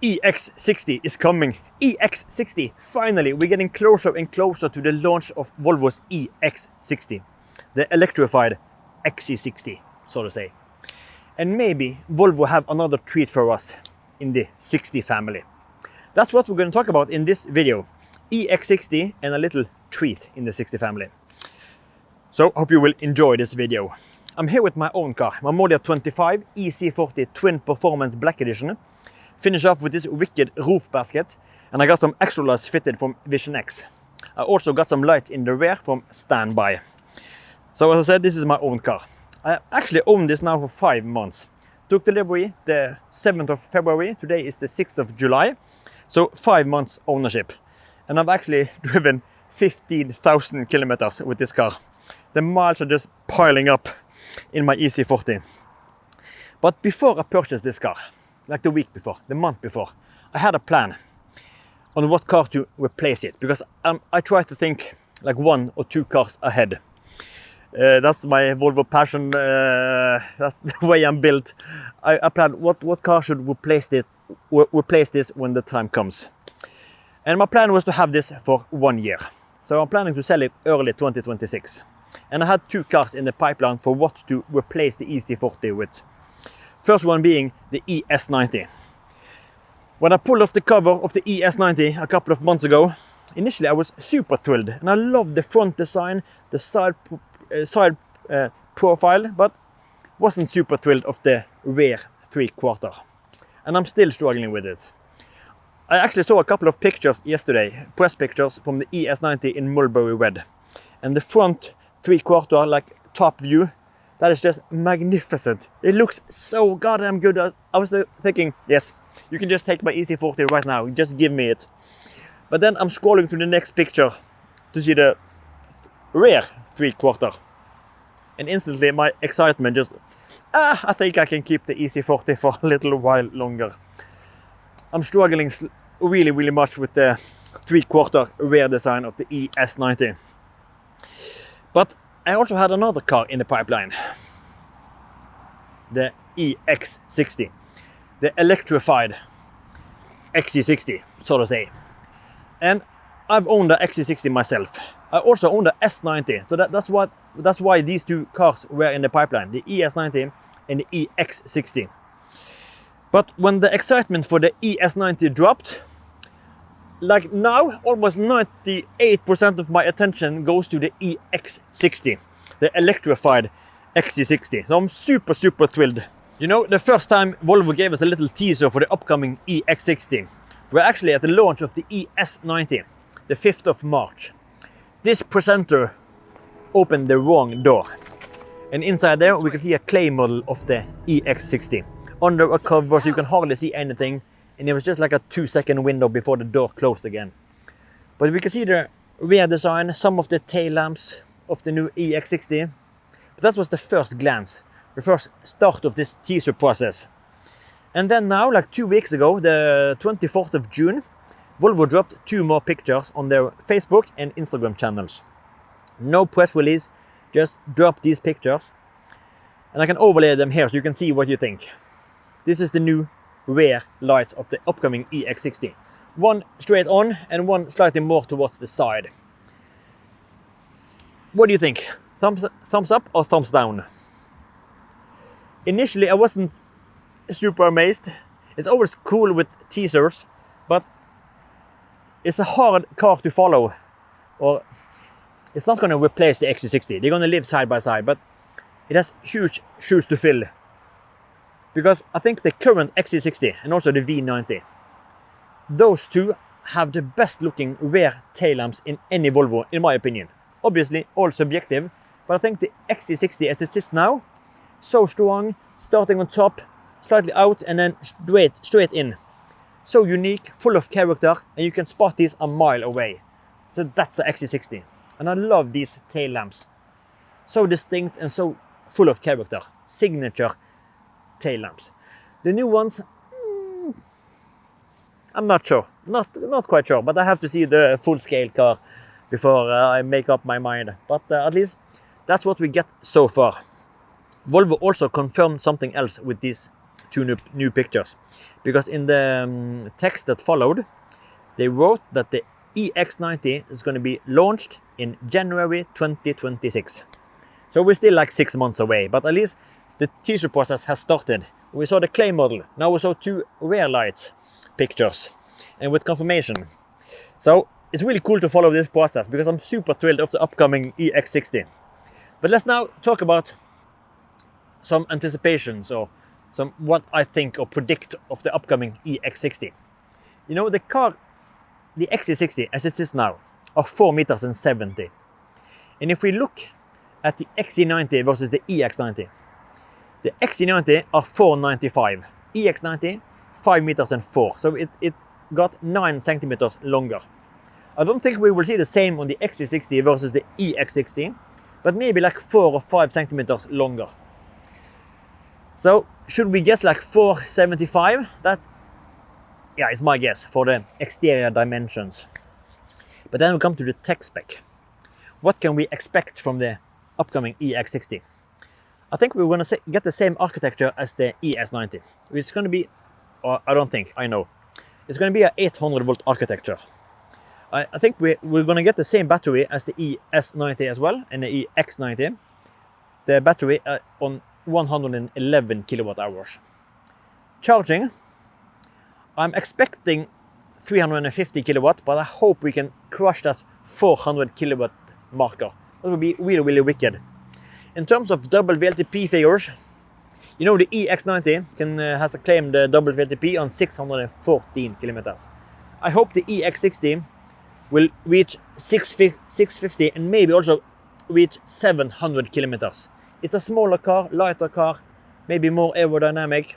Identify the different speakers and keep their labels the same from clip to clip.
Speaker 1: EX60 is coming. EX60, finally, we're getting closer and closer to the launch of Volvo's EX60, the electrified XC60, so to say. And maybe Volvo have another treat for us in the 60 family. That's what we're going to talk about in this video. EX60 and a little treat in the 60 family. So, hope you will enjoy this video. I'm here with my own car, my Model 25 EC40 Twin Performance Black Edition. Finish off with this wicked roof basket, and I got some extra lights fitted from Vision X. I also got some lights in the rear from Standby. So as I said, this is my own car. I actually own this now for 5 months. Took delivery the 7th of February, today is the 6th of July. So 5 months ownership. And I've actually driven 15,000 kilometers with this car. The miles are just piling up in my EC40. But before I purchased this car, like the week before, the month before, I had a plan on what car to replace it, because I try to think like 1 or 2 cars ahead. That's my Volvo passion, that's the way I'm built. I planned what car should replace this when the time comes. And my plan was to have this for 1 year. So I'm planning to sell it early 2026. And I had 2 cars in the pipeline for what to replace the EC40 with. First one being the ES90. When I pulled off the cover of the ES90 a couple of months ago, initially I was super thrilled, and I loved the front design, the side profile, but wasn't super thrilled of the rear 3/4. And I'm still struggling with it. I actually saw a couple of pictures yesterday, press pictures from the ES90 in mulberry red, and the front 3/4, like top view, that is just magnificent. It looks so goddamn good. I was thinking, yes, you can just take my EC40 right now, just give me it. But then I'm scrolling to the next picture to see the rear 3/4. And instantly my excitement just, I think I can keep the EC40 for a little while longer. I'm struggling really, really much with the 3/4 rear design of the ES90. But I also had another car in the pipeline, the EX60, the electrified XC60, so to say. And I've owned the XC60 myself. I also own the S90, so that's why these 2 cars were in the pipeline, the ES90 and the EX60. But when the excitement for the ES90 dropped, like now, almost 98% of my attention goes to the EX60, the electrified XC60. So I'm super, super thrilled. You know, the first time Volvo gave us a little teaser for the upcoming EX60, we're actually at the launch of the ES90, the 5th of March. This presenter opened the wrong door. And inside there, we can see a clay model of the EX60. Under a cover, so you can hardly see anything. And it was just like a 2-second window before the door closed again. But we can see the rear design, some of the tail lamps of the new EX60. But that was the first glance, the first start of this teaser process. And then now, like 2 weeks ago, the 24th of June, Volvo dropped 2 more pictures on their Facebook and Instagram channels. No press release, just drop these pictures. And I can overlay them here so you can see what you think. This is the new rear lights of the upcoming EX60. One straight on and one slightly more towards the side. What do you think? Thumbs up or thumbs down? Initially I wasn't super amazed. It's always cool with teasers, but it's a hard car to follow. Or it's not going to replace the XC60. They're going to live side by side, but it has huge shoes to fill. Because I think the current XC60 and also the V90, those 2 have the best looking rear tail lamps in any Volvo, in my opinion. Obviously, all subjective, but I think the XC60 as it sits now, so strong, starting on top, slightly out and then straight in. So unique, full of character, and you can spot these a mile away. So that's the XC60. And I love these tail lamps. So distinct and so full of character. Signature tail lamps. The new ones, I'm not sure, not quite sure, but I have to see the full-scale car before I make up my mind. But at least that's what we get so far. Volvo also confirmed something else with these two new pictures, because in the text that followed, they wrote that the EX90 is going to be launched in January 2026. So we're still like 6 months away, but at least the teaser process has started. We saw the clay model, now we saw two rear lights pictures, and with confirmation. So it's really cool to follow this process, because I'm super thrilled of the upcoming EX60. But let's now talk about some anticipations, or some what I think or predict of the upcoming EX60. You know, the car, the XC60 as it is now, are 4 meters and 70. And if we look at the XC90 versus the EX90, the XC90 are 495, EX90 5 meters and 4, so it got 9 centimeters longer. I don't think we will see the same on the XC60 versus the EX60, but maybe like 4 or 5 centimeters longer. So should we guess like 475? That, yeah, is my guess for the exterior dimensions. But then we come to the tech spec. What can we expect from the upcoming EX60? I think we're going to get the same architecture as the ES90. It's going to be, or I don't think, I know. It's going to be an 800 volt architecture. I think we're going to get the same battery as the ES90 as well, and the EX90. The battery on 111 kilowatt hours. Charging, I'm expecting 350 kilowatt, but I hope we can crush that 400 kilowatt marker. That would be really, really wicked. In terms of double VLTP figures, you know the EX90 has claimed the double VLTP on 614 kilometers. I hope the EX60 will reach 650 and maybe also reach 700 kilometers. It's a smaller car, lighter car, maybe more aerodynamic. It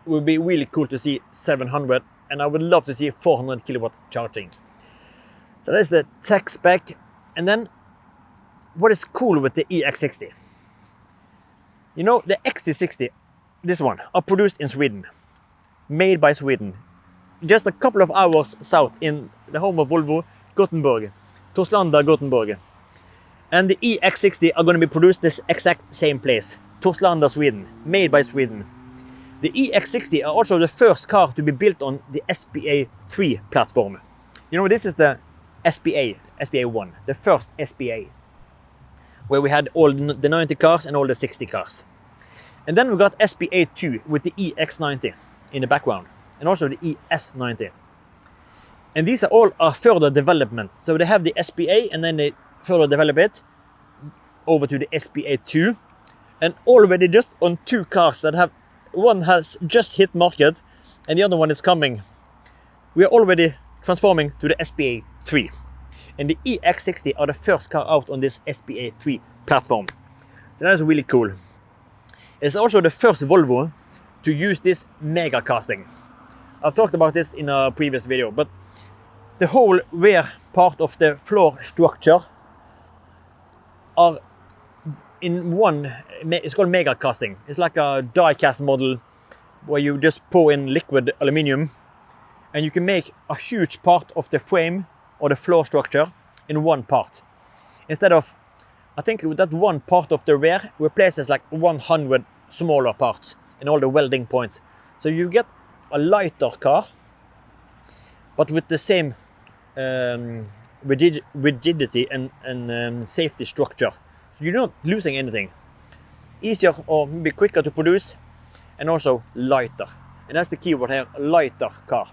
Speaker 1: would be really cool to see 700, and I would love to see 400 kilowatt charging. So that's the tech spec. And then what is cool with the EX60? You know, the XC60, this one, are produced in Sweden, made by Sweden. Just a couple of hours south in the home of Volvo, Gothenburg, Torslanda, Gothenburg. And the EX60 are going to be produced this exact same place, Torslanda, Sweden, made by Sweden. The EX60 are also the first car to be built on the SPA3 platform. You know, this is the SPA1, the first SPA, where we had all the 90 cars and all the 60 cars. And then we got SPA2 with the EX90 in the background, and also the ES90. And these are all further developments. So they have the SPA, and then they further develop it over to the SPA2. And already just on 2 cars that have, one has just hit market and the other one is coming, we are already transforming to the SPA3. And the EX60 are the first car out on this SPA3 platform. So that is really cool. It's also the first Volvo to use this mega casting. I've talked about this in a previous video, but the whole rear part of the floor structure are in one, it's called mega casting. It's like a die cast model where you just pour in liquid aluminium and you can make a huge part of the frame or the floor structure in one part. Instead of, I think that one part of the rear replaces like 100 smaller parts in all the welding points. So you get a lighter car, but with the same rigidity and safety structure. So you're not losing anything. Easier or maybe quicker to produce, and also lighter. And that's the keyword here, lighter car.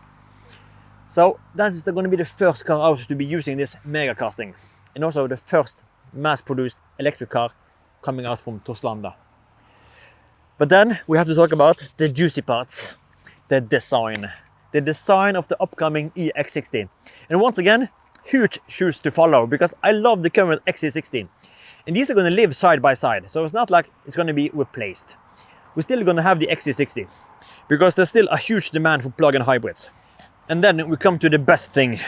Speaker 1: So that is going to be the first car out to be using this mega casting, and also the first mass-produced electric car coming out from Torslanda. But then we have to talk about the juicy parts, the design of the upcoming EX60. And once again, huge shoes to follow, because I love the current XC60. And these are going to live side by side, so it's not like it's going to be replaced. We're still going to have the XC60, because there's still a huge demand for plug-in hybrids. And then we come to the best thing,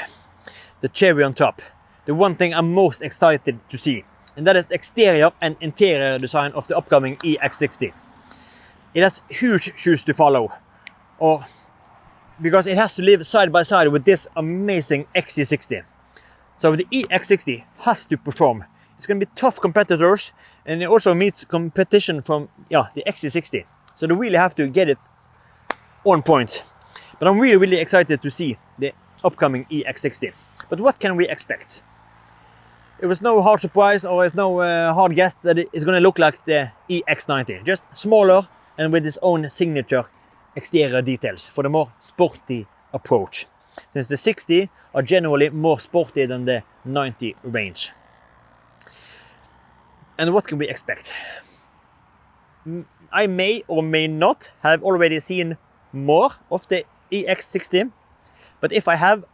Speaker 1: the cherry on top. The one thing I'm most excited to see, and that is the exterior and interior design of the upcoming EX60. It has huge shoes to follow, because it has to live side by side with this amazing XC60. So the EX60 has to perform. It's going to be tough competitors, and it also meets competition from the XC60. So they really have to get it on point. But I'm really, really excited to see the upcoming EX60. But what can we expect? It was no hard surprise, or it's no hard guess that it's going to look like the EX90. Just smaller and with its own signature exterior details for the more sporty approach. Since the 60 are generally more sporty than the 90 range. And what can we expect? I may or may not have already seen more of the EX60, but if I have,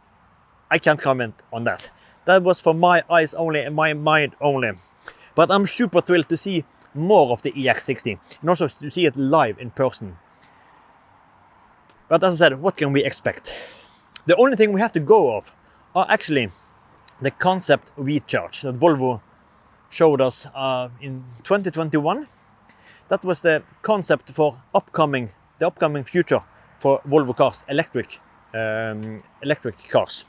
Speaker 1: I can't comment on that. That was for my eyes only and my mind only. But I'm super thrilled to see more of the EX60 and also to see it live in person. But as I said, what can we expect? The only thing we have to go off are actually the concept recharge that Volvo showed us in 2021. That was the concept for the upcoming future for Volvo cars, electric cars.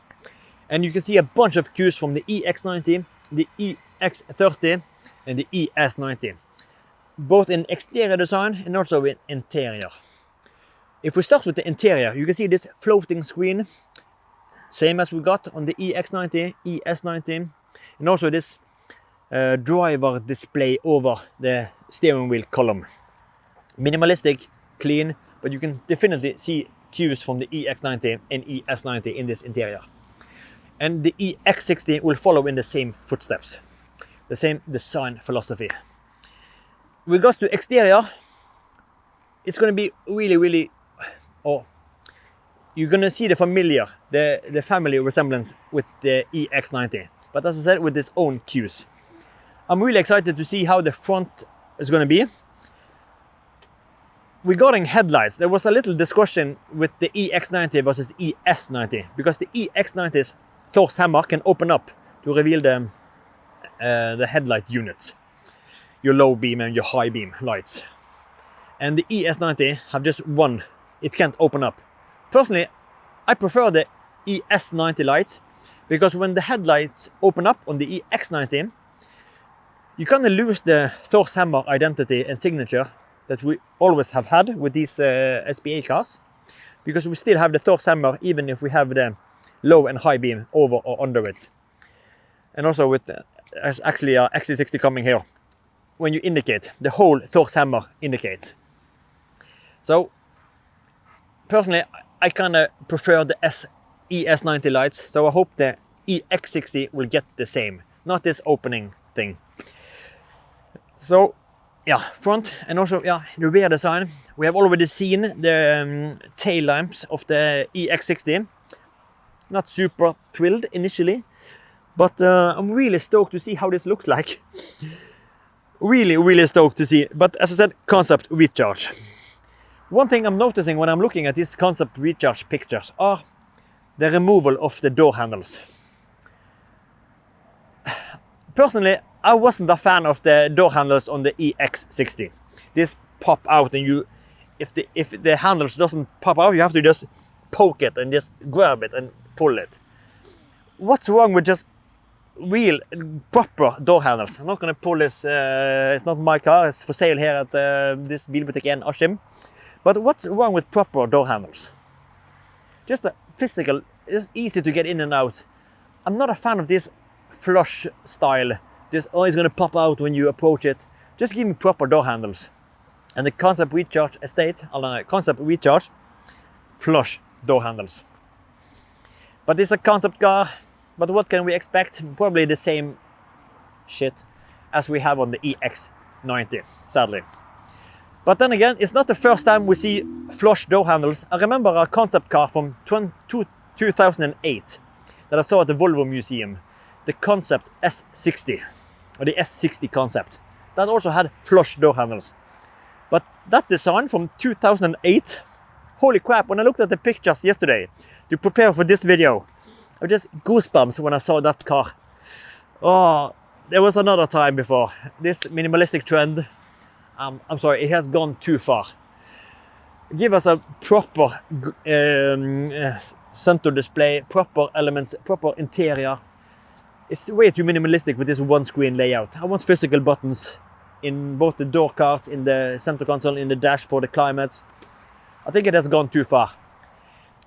Speaker 1: And you can see a bunch of cues from the EX90, the EX30 and the ES90. Both in exterior design and also in interior. If we start with the interior, you can see this floating screen. Same as we got on the EX90, ES90. And also this driver display over the steering wheel column. Minimalistic, clean, but you can definitely see cues from the EX90 and ES90 in this interior. And the EX60 will follow in the same footsteps, the same design philosophy. With regards to exterior, it's going to be really, you're going to see the familiar, the family resemblance with the EX90. But as I said, with its own cues. I'm really excited to see how the front is going to be. Regarding headlights, there was a little discussion with the EX90 versus ES90, because the EX90's Thor's hammer can open up to reveal the headlight units, your low beam and your high beam lights. And the ES90 have just one, it can't open up. Personally, I prefer the ES90 lights, because when the headlights open up on the EX90, you kind of lose the Thor's hammer identity and signature that we always have had with these SPA cars, because we still have the Thor's hammer even if we have the low and high beam over or under it. And also with actually our XC60 coming here, when you indicate, the whole Thor's hammer indicates. So personally, I kind of prefer the ES90 lights, so I hope the EX60 will get the same, not this opening thing. So yeah, front and also the rear design. We have already seen the tail lamps of the EX60. Not super thrilled initially, but I'm really stoked to see how this looks like. Really stoked to see. But as I said, concept recharge. One thing I'm noticing when I'm looking at these concept recharge pictures are the removal of the door handles. Personally, I wasn't a fan of the door handles on the EX60. This pop out, and if the handles doesn't pop out, you have to just poke it and just grab it and pull it. What's wrong with just real proper door handles? I'm not going to pull this, it's not my car, it's for sale here at this Bilbutikk1 Askim. But what's wrong with proper door handles? Just a physical, it's easy to get in and out. I'm not a fan of this flush style. Just, oh, it's going to pop out when you approach it. Just give me proper door handles. And the concept recharge concept recharge, flush door handles. But it's a concept car. But what can we expect? Probably the same shit as we have on the EX90, sadly. But then again, it's not the first time we see flush door handles. I remember a concept car from 2008 that I saw at the Volvo museum. The concept S60, or the S60 concept. That also had flush door handles. But that design from 2008, holy crap, when I looked at the pictures yesterday to prepare for this video, I just goosebumps when I saw that car. Oh, there was another time before. This minimalistic trend, I'm sorry, it has gone too far. Give us a proper center display, proper elements, proper interior. It's way too minimalistic with this one screen layout. I want physical buttons. in both the door cards, in the center console, in the dash for the climates. I think it has gone too far.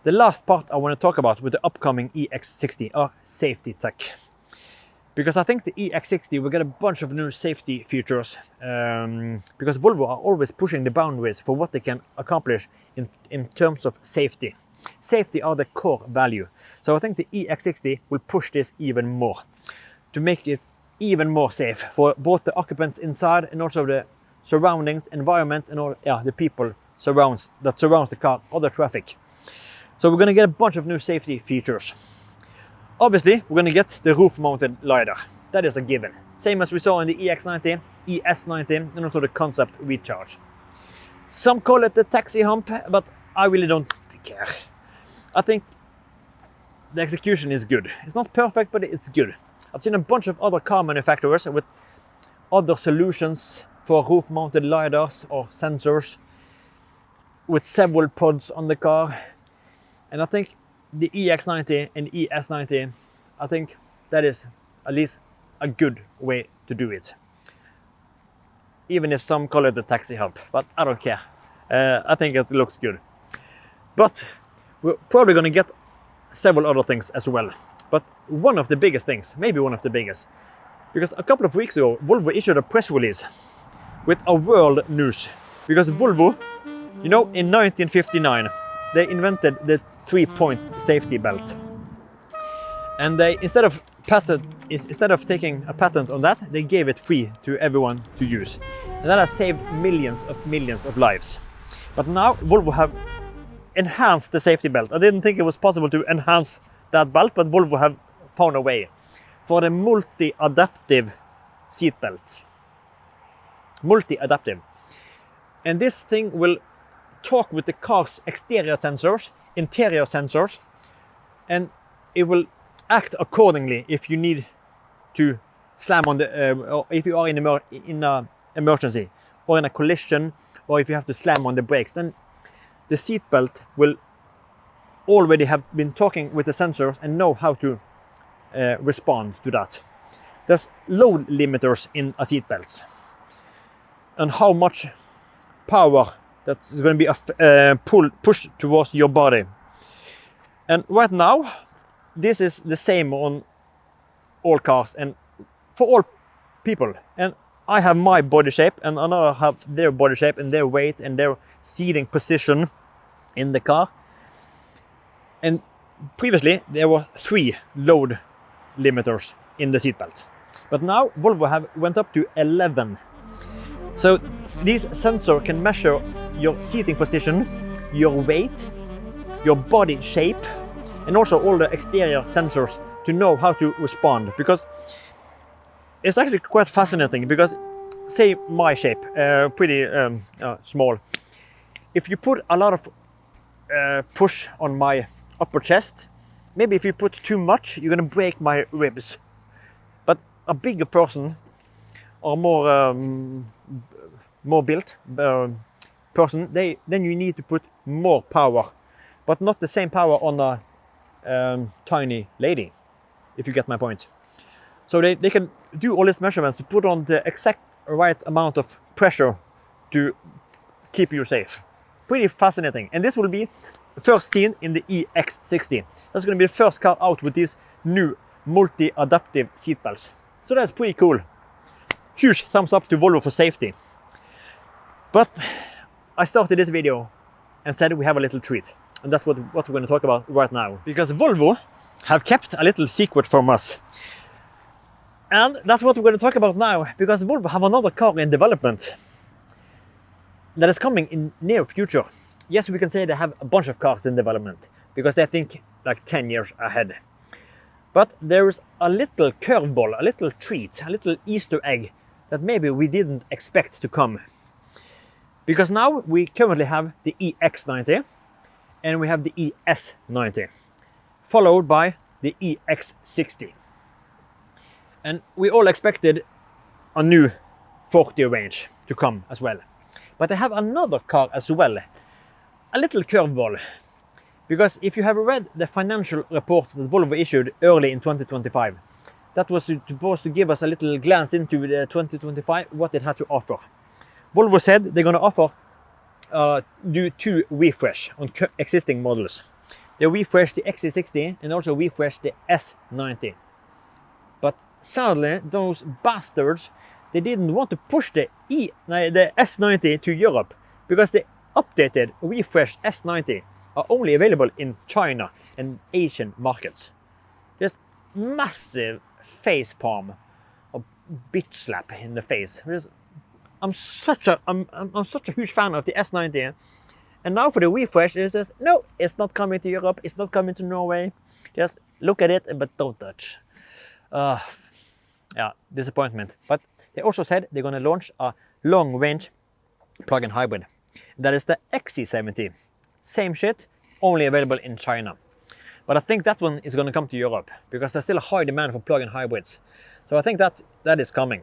Speaker 1: The last part I want to talk about with the upcoming EX60 are safety tech. Because I think the EX60 will get a bunch of new safety features, because Volvo are always pushing the boundaries for what they can accomplish in terms of safety. Safety are the core value. So I think the EX60 will push this even more to make it even more safe for both the occupants inside and also the surroundings, environment, and all the people that surrounds the car, other traffic. So we're going to get a bunch of new safety features. Obviously, we're going to get the roof-mounted LiDAR. That is a given. Same as we saw in the EX90, ES90, and also the concept recharge. Some call it the taxi hump, but I really don't care. I think the execution is good. It's not perfect, but it's good. I've seen a bunch of other car manufacturers with other solutions for roof-mounted LiDARs or sensors with several pods on the car. And I think the EX90 and ES90, I think that is at least a good way to do it. Even if some call it the taxi hub, but I don't care. I think it looks good. But we're probably going to get several other things as well. But one of the biggest things, maybe one of the biggest, because a couple of weeks ago, Volvo issued a press release with a world news. Because Volvo, you know, in 1959, they invented the 3-point safety belt. And they, instead of taking a patent on that, they gave it free to everyone to use. And that has saved millions of lives. But now Volvo have enhanced the safety belt. I didn't think it was possible to enhance that belt, but Volvo have found a way for the multi-adaptive seat belt. Multi-adaptive. And this thing will talk with the car's exterior sensors, interior sensors, and it will act accordingly if you need to slam on the, or if you are in an emergency, or in a collision, or if you have to slam on the brakes. Then the seat belt will already have been talking with the sensors and know how to respond to that. There's load limiters in a seat belt, and how much power that's going to be pushed towards your body. And right now, this is the same on all cars and for all people. And I have my body shape, and another have their body shape and their weight and their seating position in the car. And previously, there were 3 load limiters in the seatbelt. But now, Volvo have went up to 11. So these sensors can measure your seating position, your weight, your body shape, and also all the exterior sensors to know how to respond. Because it's actually quite fascinating, because say my shape, pretty small. If you put a lot of push on my upper chest, maybe if you put too much, you're going to break my ribs. But a bigger person or more built person, then you need to put more power, but not the same power on a tiny lady, if you get my point. So they can do all these measurements to put on the exact right amount of pressure to keep you safe. Pretty fascinating. And this will be first seen in the EX60. That's going to be the first car out with these new multi-adaptive seat belts. So that's pretty cool. Huge thumbs up to Volvo for safety. But I started this video and said we have a little treat. And that's what we're going to talk about right now. Because Volvo have kept a little secret from us. And that's what we're going to talk about now. Because Volvo have another car in development that is coming in near future. Yes, we can say they have a bunch of cars in development, because they think like 10 years ahead. But there's a little curveball, a little treat, a little Easter egg that maybe we didn't expect to come. Because now we currently have the EX90 and we have the ES90, followed by the EX60. And we all expected a new 40 range to come as well. But they have another car as well, a little curveball. Because if you have read the financial report that Volvo issued early in 2025, that was supposed to give us a little glance into the 2025, what it had to offer. Volvo said they're going to offer do 2 refresh on existing models. They refreshed the XC60 and also refreshed the S90. But sadly, those bastards, they didn't want to push the S90 to Europe, because the updated, refreshed S90 are only available in China and Asian markets. Just massive face palm or bitch slap in the face. I'm such a huge fan of the S90, and now for the refresh, it says no, it's not coming to Europe, it's not coming to Norway. Just look at it, but don't touch. Yeah, disappointment. But they also said they're going to launch a long-range plug-in hybrid. That is the XC70. Same shit, only available in China. But I think that one is going to come to Europe, because there's still a high demand for plug-in hybrids. So I think that is coming.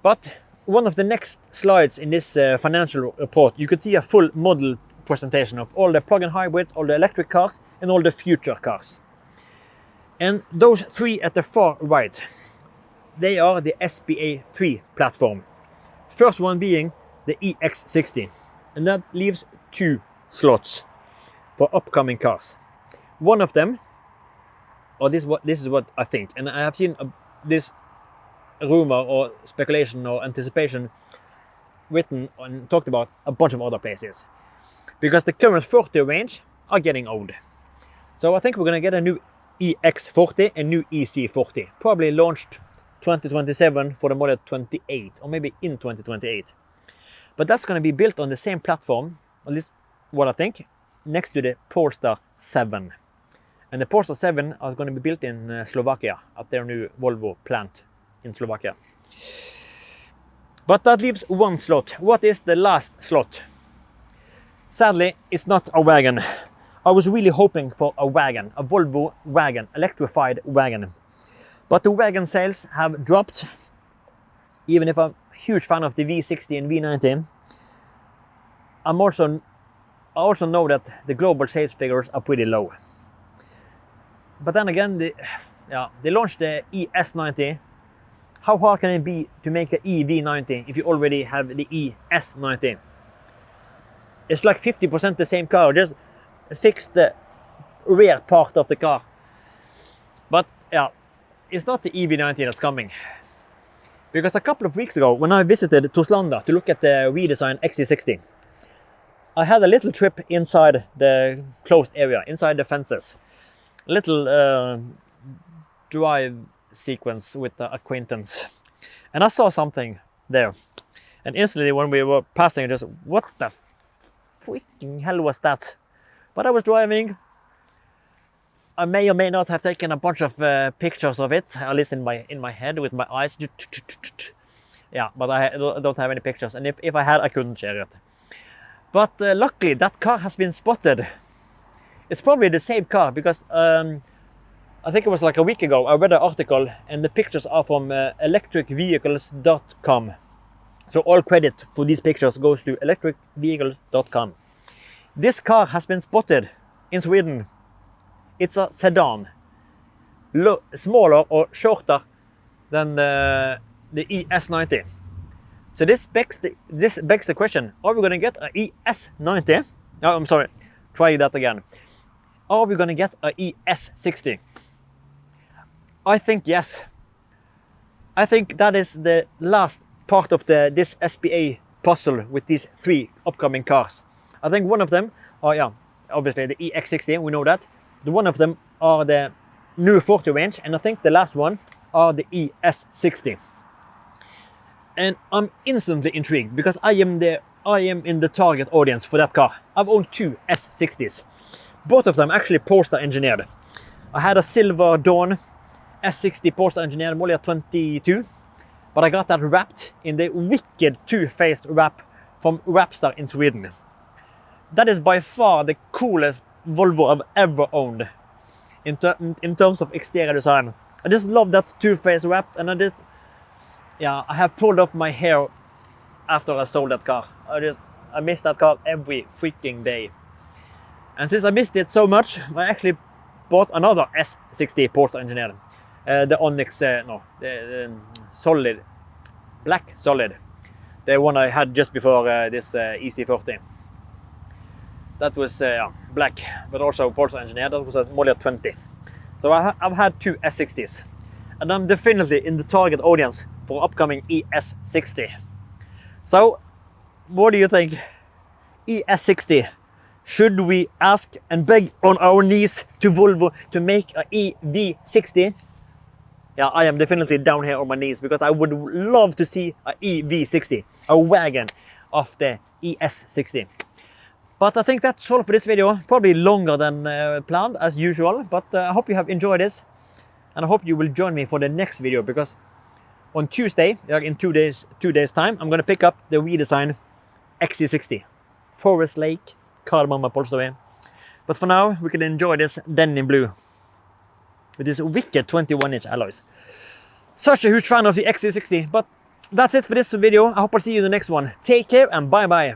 Speaker 1: But one of the next slides in this financial report, you could see a full model presentation of all the plug-in hybrids, all the electric cars, and all the future cars. And those 3 at the far right, they are the SPA3 platform. First one being the EX60, and that leaves 2 slots for upcoming cars. One of them, or this is what I think, and I have seen this rumor or speculation or anticipation written and talked about a bunch of other places, because the current 40 range are getting old. So I think we're going to get a new EX40 and new EC40, probably launched 2027 for the model 28, or maybe in 2028. But that's going to be built on the same platform, at least what I think, next to the Polestar 7. And the Polestar 7 are going to be built in Slovakia, at their new Volvo plant in Slovakia. But that leaves 1 slot. What is the last slot? Sadly, it's not a wagon. I was really hoping for a wagon, a Volvo wagon, electrified wagon. But the wagon sales have dropped. Even if I'm a huge fan of the V60 and V90, I also know that the global sales figures are pretty low. But then again, they launched the ES90. How hard can it be to make an EV90 if you already have the ES90? It's like 50% the same car, just fix the rear part of the car. But yeah, it's not the EV90 that's coming. Because a couple of weeks ago, when I visited Torslanda to look at the redesigned XC60, I had a little trip inside the closed area, inside the fences. A little drive sequence with the acquaintance. And I saw something there. And instantly when we were passing, just, what the freaking hell was that? But I was driving. I may or may not have taken a bunch of pictures of it, at least in my head with my eyes. Yeah, but I don't have any pictures. And if I had, I couldn't share it. But luckily, that car has been spotted. It's probably the same car, because I think it was like a week ago, I read an article, and the pictures are from electricvehicles.com. So all credit for these pictures goes to electricvehicles.com. This car has been spotted in Sweden. It's a sedan, smaller or shorter than the ES90. So this begs the question: are we going to get an ES90? No, I'm sorry. Try that again. Are we going to get an ES60? I think yes. I think that is the last part of this SPA puzzle with these 3 upcoming cars. I think one of them, obviously the EX60, we know that. The one of them are the new 40 range, and I think the last one are the ES60. And I'm instantly intrigued, because I am in the target audience for that car. I've owned 2 S60s. Both of them actually Polestar engineered. I had a silver Dawn S60 Polestar engineered model 22, but I got that wrapped in the wicked 2-faced wrap from Wrapstar in Sweden. That is by far the coolest Volvo I've ever owned in terms of exterior design. I just love that 2-face wrap, and I have pulled off my hair after I sold that car. I miss that car every freaking day. And since I missed it so much, I actually bought another S60 Porter engineer. The Onyx, the solid, black solid. The one I had just before this EC40. That was black, but also Porter engineer. That was a model 20. So I've had 2 S60s. And I'm definitely in the target audience for upcoming ES60. So, what do you think? ES60. Should we ask and beg on our knees to Volvo to make a EV60? Yeah, I am definitely down here on my knees because I would love to see a EV60, a wagon of the ES60. But I think that's all for this video. Probably longer than planned as usual, but I hope you have enjoyed this. And I hope you will join me for the next video because on Tuesday, in 2 days time, I'm going to pick up the redesign XC60. Forest Lake, cardamom upholstery. But for now, we can enjoy this denim blue with this wicked 21-inch alloys. Such a huge fan of the XC60, but that's it for this video. I hope I'll see you in the next one. Take care and bye-bye.